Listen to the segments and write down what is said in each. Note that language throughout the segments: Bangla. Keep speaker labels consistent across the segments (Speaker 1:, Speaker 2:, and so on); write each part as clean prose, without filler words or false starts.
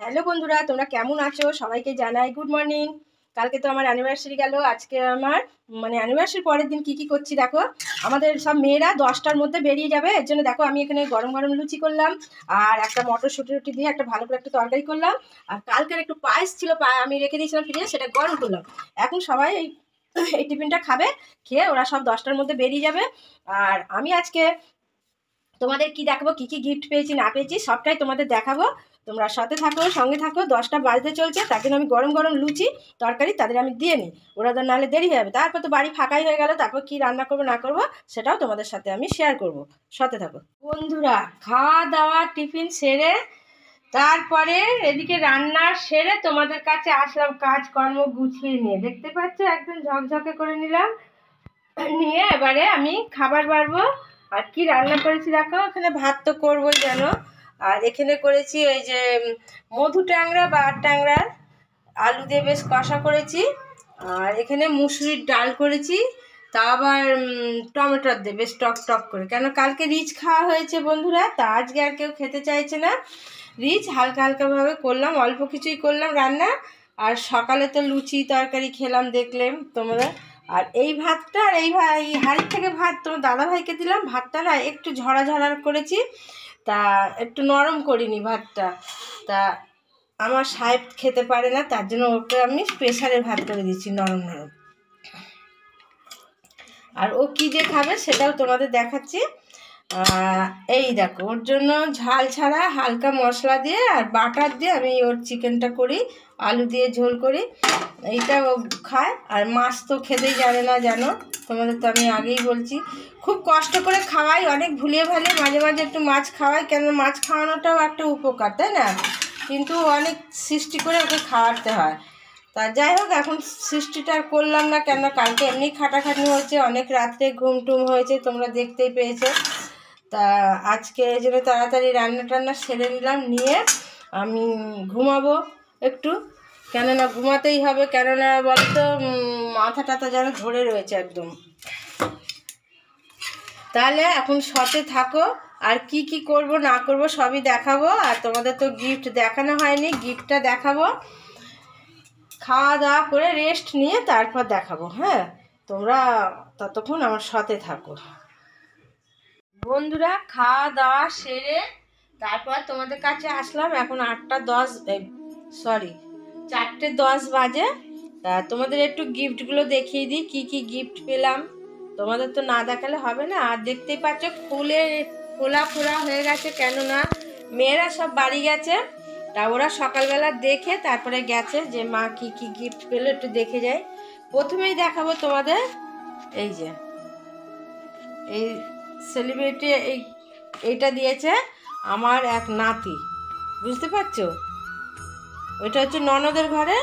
Speaker 1: হ্যালো বন্ধুরা, তোমরা কেমন আছো? সবাইকে জানাই গুড মর্নিং। কালকে তো আমার অ্যানিভার্সারি গেল। আজকে আমার অ্যানিভার্সারির পরের দিন কি করছি দেখো। আমাদের সব মেয়েরা 10টার মধ্যে বেরিয়ে যাবে, এর জন্য দেখো আমি এখানে গরম গরম লুচি করলাম আর একটা মটরশুঁটি দিয়ে একটা ভালো করে একটা তরকারি করলাম। আর কালকের একটু পায়েস ছিল, আমি রেখে দিয়েছিলাম ফ্রিজে, সেটা গরম করলাম। এখন সবাই এই টিফিনটা খাবে, খেয়ে ওরা সব 10টার মধ্যে বেরিয়ে যাবে। আর আমি আজকে তোমাদের কি দেখাবো, কি গিফট পেয়েছি না পেয়েছি সবটাই তোমাদের দেখাবো। তোমরা সাথে থাকো, সঙ্গে থাকো। 10টা বাজতে চলছে, তার জন্য আমি গরম গরম লুচি তরকারি তাদের আমি দিয়ে নিই, ওরা তো নাহলে দেরি হয়ে যাবে। তারপর তো বাড়ি ফাঁকাই হয়ে গেল, তারপর কি রান্না করবো না করবো সেটাও তোমাদের সাথে আমি শেয়ার করব। সাথে থাকো বন্ধুরা। খাওয়া দাওয়া টিফিন সেরে তারপরে এদিকে রান্না সেরে তোমাদের কাছে আসলাম, কাজকর্ম গুছিয়ে নিয়ে। দেখতে পাচ্ছ একদম ঝকঝকে করে নিলাম, নিয়ে এবারে আমি খাবার বাড়বো। আর কি রান্না করেছি দেখো, এখানে ভাত তো করবোই জানো। আর এখানে করেছি ওই যে মধু ট্যাংরা বা ট্যাংরার আলু দিয়ে বেশ কষা করেছি। আর এখানে মুসুরির ডাল করেছি, তা আবার টমেটোর দিয়ে বেশ টক টক করে, কেন কালকে রিচ খাওয়া হয়েছে বন্ধুরা, তা আজকে আর কেউ খেতে চাইছে না। রিচ হালকা হালকাভাবে করলাম, অল্প কিছুই করলাম রান্না। আর সকালে তো লুচি তরকারি খেলাম দেখলেন তোমরা। আর এই ভাতটা আর এই হাঁড়ির থেকে ভাত তোমার দাদাভাইকে দিলাম। ভাতটা না একটু ঝরা ঝরা করেছি, তা একটু নরম করিনি ভাতটা। তা আমার সাহেব খেতে পারে না, তার জন্য ওকে আমি প্রেসারে ভাত করে দিচ্ছি নরম নরম। আর ও কী যে খাবে সেটাও তোমাদের দেখাচ্ছি। এই দেখো, ওর জন্য ঝাল ছাড়া হালকা মশলা দিয়ে আর বাটার দিয়ে আমি ওর চিকেনটা করি, আলু দিয়ে ঝোল করি, এইটা ও খায়। আর মাছ তো খেতেই জানে না জানো, তোমাদের তো আমি আগেই বলছি। খুব কষ্ট করে খাওয়াই, অনেক ভুলিয়ে ভালিয়ে মাঝে মাঝে একটু মাছ খাওয়াই, কেন মাছ খাওয়ানোটাও একটা উপকার, তাই না? কিন্তু অনেক সৃষ্টি করে ওকে খাওয়াতে হয়। তা যাই হোক, এখন সৃষ্টিটা আর করলাম না, কেন কালকে এমনি খাটাখাটনি হয়েছে, অনেক রাত্রে ঘুম টুম হয়েছে, তোমরা দেখতেই পেয়েছো। তা আজকে এই জন্য তাড়াতাড়ি রান্না টান্না সেরে নিলাম, নিয়ে আমি ঘুমাবো একটু, কেননা ঘুমাতেই হবে। কেননা বলতো মাথা টাথা যেন ধরে রয়েছে একদম। তাহলে এখন সাথে থাকো, আর কি করব না করব সবই দেখাবো। আর তোমাদের তো গিফট দেখানো হয়নি, গিফটটা দেখাবো। খাওয়া দাওয়া করে রেস্ট নিয়ে তারপর দেখাবো। হ্যাঁ, তোমরা ততক্ষণ আমার সাথে থাকো বন্ধুরা। খাওয়া দাওয়া সেরে তারপর তোমাদের কাছে আসলাম। এখন 4:10 বাজে। তা তোমাদের একটু গিফটগুলো দেখিয়ে দিই, কি গিফট পেলাম। তোমাদের তো না দেখালে হবে না। আর দেখতেই পাচ্ছ ফোলা হয়ে গেছে, কেননা মেয়েরা সব বাড়ি গেছে। তা ওরা সকালবেলা দেখে তারপরে গেছে যে মা কি গিফট পেলো একটু দেখে যাই। প্রথমেই দেখাবো তোমাদের, এই যে এই সেলিব্রিটি এইটা দিয়েছে আমার এক নাতি, বুঝতে পারছো? ওইটা হচ্ছে ননদের ঘরে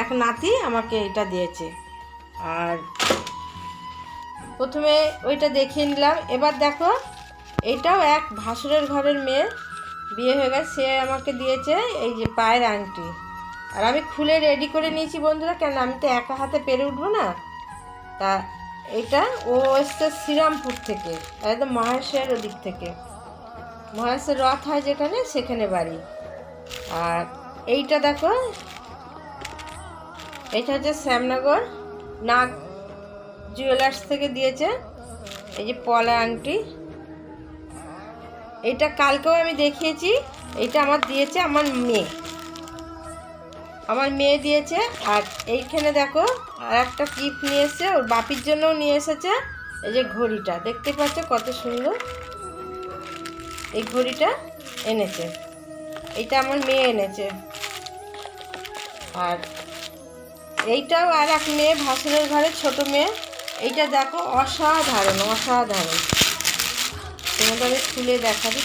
Speaker 1: এক নাতি আমাকে এটা দিয়েছে। আর প্রথমে ওইটা দেখিয়ে নিলাম। এবার দেখো, এইটাও এক ভাসুরের ঘরের মেয়ে, বিয়ে হয়ে গেছে, সে আমাকে দিয়েছে এই যে পায়ের আংটি। আর আমি খুলে রেডি করে নিয়েছি বন্ধুরা, কেন আমি তো একা হাতে পেরে উঠবো না। তা এটা ও এসছে শ্রীরামপুর থেকে, একদম মহেশের ওদিক থেকে, মহেশের রথ হয় যেখানে, সেখানে বাড়ি। আর এইটা দেখো, এটা হচ্ছে শ্যামনগর নাগ জুয়েলার্স থেকে দিয়েছে, এই যে পলা আংটি। এইটা কালকেও আমি দেখিয়েছি, এইটা আমার দিয়েছে আমার মেয়ে দিয়েছে। আর এইখানে দেখো আর একটা গিফট নিয়ে এসেছে, ওর বাপির জন্যও নিয়ে এসেছে। এই যে ঘড়িটা দেখতে পাচ্ছ কত সুন্দর, এই ঘড়িটা এনেছে, এইটা আমার মেয়ে এনেছে। আর এইটাও আর এক মেয়ে ভাসুরের ঘরে, ছোট মেয়ে। এইটা দেখো অসাধারণ, তোমাদের আমি খুলে দেখাবি।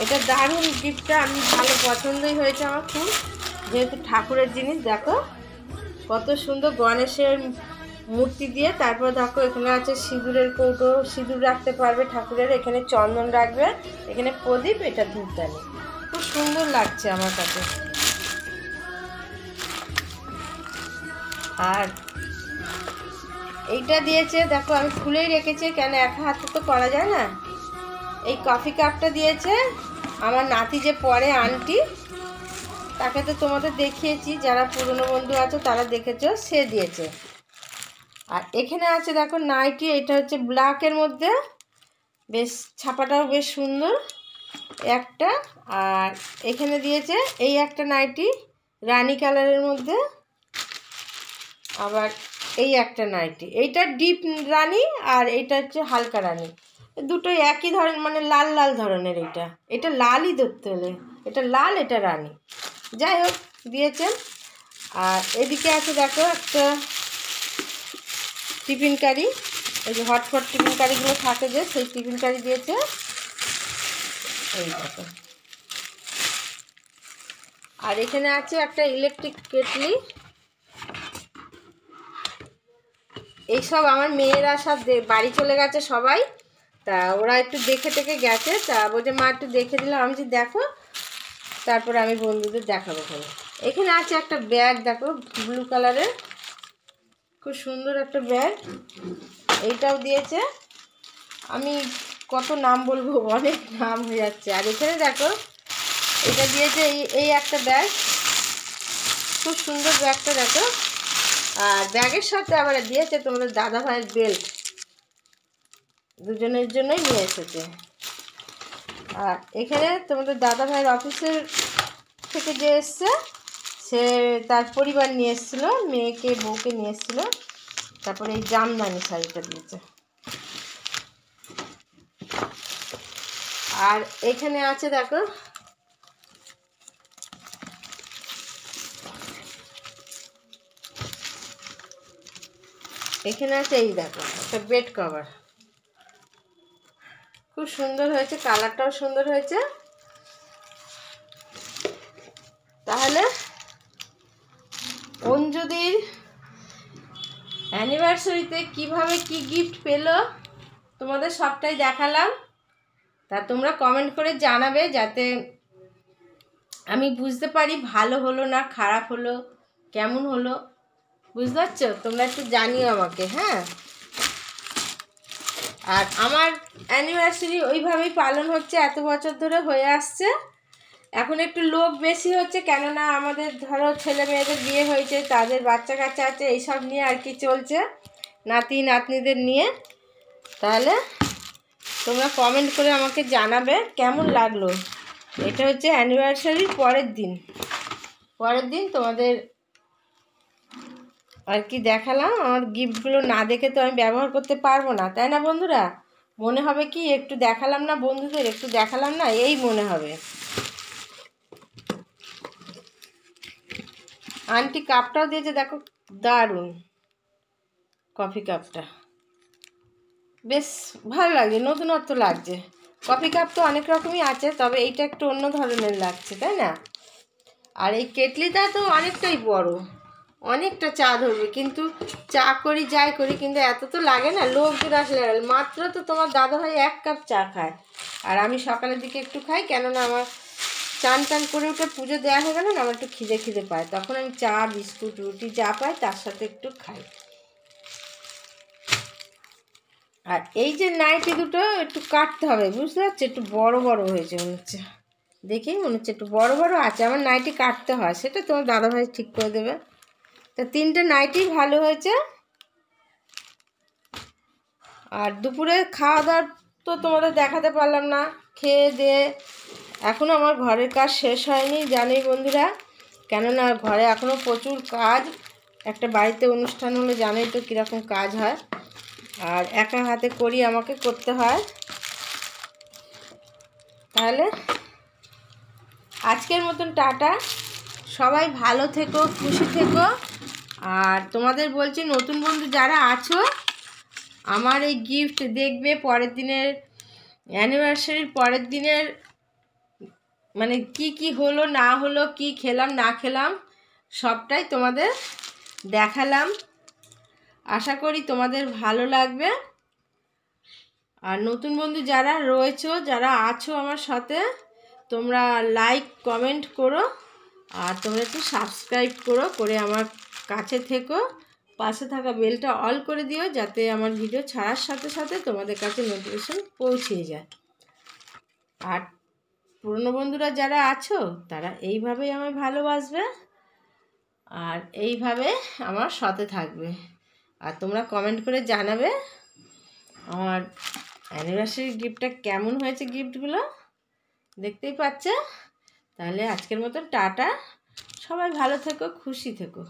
Speaker 1: এটা দারুণ গিফটটা, আমি ভালো পছন্দই হয়েছে আমার খুব, যেহেতু ঠাকুরের জিনিস। দেখো কত সুন্দর গণেশের মূর্তি দিয়ে, তারপর দেখো এখানে আছে সিঁদুরের কৌটো, সিঁদুর রাখতে পারবে ঠাকুরের, এখানে চন্দন রাখবে, এখানে প্রদীপ, এটা ধূপদানি। খুব সুন্দর লাগছে আমার কাছে। আর এইটা দিয়েছে দেখো, আমি খুলেই রেখেছি, কেন একা হাতে তো করা যায় না। এই কফি কাপটা দিয়েছে আমার নাতি যে পরে আন্টি, তাকে তো তোমাদের দেখিয়েছি, যারা পুরনো বন্ধু আছে তারা দেখেছো, সে দিয়েছে। আর এখানে আছে দেখো নাইটি, এটা হচ্ছে ব্ল্যাকের মধ্যে, বেশ ছাপাটাও বেশ সুন্দর একটা। আর এখানে দিয়েছে এই একটা নাইটি রানী কালারের মধ্যে, আবার এই একটা নাইটি, এইটা ডিপ রানী আর এইটা হচ্ছে হালকা রানী, দুটো একই ধরনের, মানে লাল লাল ধরনের। এটা লালই ধরতে হলে, এটা লাল এটা রানী, যাই হোক দিয়েছেন। আর এদিকে আছে দেখো একটা টিফিন কারি, এই যে হটপট টিফিন কারিগুলো থাকে যে, সেই টিফিন কারি দিয়েছে। এই দেখো, আর এখানে আছে একটা ইলেকট্রিক কেটলি। এইসব আমার মেয়েরা সব বাড়ি চলে গেছে সবাই, তা ওরা একটু দেখে টেকে গেছে, তা বলছে মা একটু দেখে দিলাম। আমি যে দেখো, তারপরে আমি বন্ধুদের দেখাবো। এখানে আছে একটা ব্যাগ, দেখো ব্লু কালারের, খুব সুন্দর একটা ব্যাগ, এইটাও দিয়েছে। আমি কত নাম বলবো, অনেক নাম হয়ে যাচ্ছে। আর এখানে দেখো এটা দিয়েছে এই একটা ব্যাগ, খুব সুন্দর ব্যাগটা দেখো। আর ব্যাগের সাথে আবার দিয়েছে তোমাদের দাদা ভাইয়ের বেল্ট, দুজনের জন্যই নিয়ে এসেছে। আর এখানে তোমাদের দাদা ভাইয়ের অফিসের থেকে যে এসছে, সে তার পরিবার নিয়ে এসেছিলো, মেয়েকে বউকে নিয়ে এসেছিলো। তারপরে এই জামদানি শাড়িটা দিয়েছে। আর এখানে আছে দেখো এখানে আছে এই দেখো একটা বেড কভার, খুব সুন্দর হয়েছে, কালারটাও সুন্দর হয়েছে। তাহলে অঞ্জুদির অ্যানিভার্সারিতে কিভাবে কি গিফট পেলো তোমাদের সবটাই দেখালাম। তা তোমরা কমেন্ট করে জানাবে, যাতে আমি বুঝতে পারি ভালো হলো না খারাপ হলো, কেমন হলো, বুঝতে পারছো? তোমরা একটু জানিও আমাকে, হ্যাঁ। আর আমার অ্যানিভার্সারি ওইভাবেই পালন হচ্ছে, এত বছর ধরে হয়ে আসছে। এখন একটু লোক বেশি হচ্ছে, কেননা আমাদের ধরো ছেলে মেয়েদের বিয়ে হয়েছে, তাদের বাচ্চা কাচ্চা আছে, এইসব নিয়ে আর কি চলছে, নাতি নাতনিদের নিয়ে। তাহলে তোমরা কমেন্ট করে আমাকে জানাবে কেমন লাগলো। এটা হচ্ছে অ্যানিভার্সারির পরের দিন তোমাদের আর কি দেখালাম। আমার গিফটগুলো না দেখে তো আমি ব্যবহার করতে পারবো না, তাই না বন্ধুরা? মনে হবে কি একটু দেখালাম না বন্ধুদের, একটু দেখালাম না, এই মনে হবে। আন্টি কাপটাও দিয়েছে দেখো, দারুণ কফি কাপটা, বেশ ভালো লাগছে, নতুনত্ব লাগছে। কফি কাপ তো অনেক রকমই আছে, তবে এইটা একটু অন্য ধরনের লাগছে, তাই না? আর এই কেটলিটা তো অনেকটাই বড়, অনেকটা চা ধরবে, কিন্তু চা করি যাই করি কিন্তু এত তো লাগে না, লোকজন আসলে মাত্র তো তোমার দাদাভাই 1 কাপ চা খায়, আর আমি সকালের দিকে একটু খাই, কেননা আমার চান টান করে উঠে পুজো দেওয়া হয়ে গেলে না, আমার একটু খিদে পায়, তখন আমি চা বিস্কুট রুটি যা পাই তার সাথে একটু খাই। আর এই যে নাইটি দুটো একটু কাটতে হবে, বুঝতে পারছো? একটু বড় বড় হয়েছে মনে হচ্ছে, দেখেই মনে হচ্ছে একটু বড় বড় আছে, আমার নাইটি কাটতে হয়, সেটা তোমার দাদাভাই ঠিক করে দেবে। তা 3টে নাইটি ভালো হয়েছে। আর দুপুরে খাওয়া দাওয়া তো তোমাদের দেখাতে পারলাম না, খেয়ে দিয়ে এখনও আমার ঘরের কাজ শেষ হয়নি, জানোই বন্ধুরা, কেননা ঘরে এখনও প্রচুর কাজ। একটা বাড়িতে অনুষ্ঠান হলে জানোই তো কীরকম কাজ হয়, আর একা হাতে করি, আমাকে করতে হয়। তাহলে আজকের মতন টাটা, সবাই ভালো থেকো, খুশি থেকো। আর তোমাদের বলছি, নতুন বন্ধু যারা আছো, আমার এই গিফট দেখবে, পরের দিনের অ্যানিভার্সারির পরের দিনের মানে কি হলো না হলো, কি খেলাম না খেলাম, সবটাই তোমাদের দেখালাম। আশা করি তোমাদের ভালো লাগবে। আর নতুন বন্ধু যারা রয়েছো, যারা আছো আমার সাথে, তোমরা লাইক কমেন্ট করো, আর তোমরা একটু সাবস্ক্রাইব করে আমার কাছে থেকো, পাশে থাকা বেলটা অল করে দিও, যাতে আমার ভিডিও ছাড়ার সাথে সাথে তোমাদের কাছে নোটিফিকেশন পৌঁছে যায়। আর
Speaker 2: পুরনো বন্ধুরা যারা আছো তারা এইভাবেই আমায় ভালোবাসবে আর এইভাবে আমার সাথে থাকবে। আর তোমরা কমেন্ট করে জানাবে আমার অ্যানিভার্সারি গিফটটা কেমন হয়েছে। গিফটগুলো দেখতেই পাচ্ছ। তাহলে আজকের মতো টাটা, সবাই ভালো থেকো, খুশি থেকো।